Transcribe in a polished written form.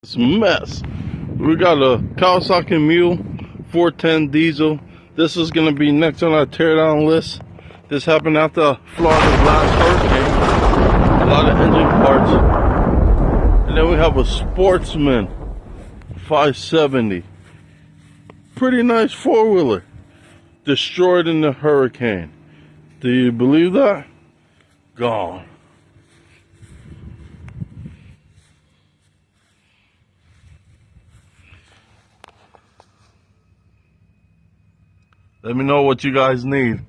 It's a mess. We got a Kawasaki Mule 410 diesel. This is going to be next on our teardown list. This happened after Florida's last hurricane. A lot of engine parts. And then we have a Sportsman 570. Pretty nice four-wheeler. Destroyed in the hurricane. Do you believe that? Gone. Let me know what you guys need.